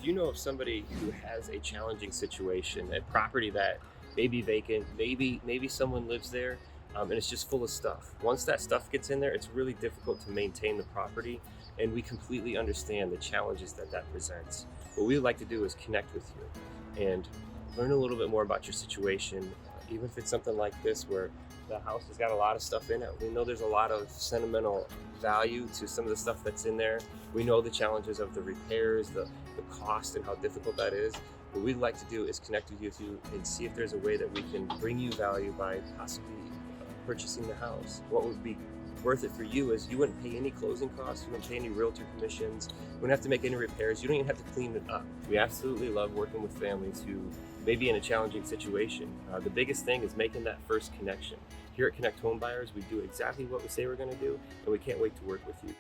If you know of somebody who has a challenging situation, a property that may be vacant, maybe someone lives there, and it's just full of stuff. Once that stuff gets in there, it's really difficult to maintain the property, and we completely understand the challenges that that presents. What we would like to do is connect with you and learn a little bit more about your situation, even if it's something like this where the house has got a lot of stuff in it. We know there's a lot of sentimental value to some of the stuff that's in there. We know the challenges of the repairs, the cost, and how difficult that is. What we'd like to do is connect with you and see if there's a way that we can bring you value by possibly purchasing the house. What would be worth it for you is you wouldn't pay any closing costs, you wouldn't pay any realtor commissions, you wouldn't have to make any repairs, you don't even have to clean it up. We absolutely love working with families who may be in a challenging situation. The biggest thing is making that first connection. Here at Connect Home Buyers, we do exactly what we say we're going to do, and we can't wait to work with you.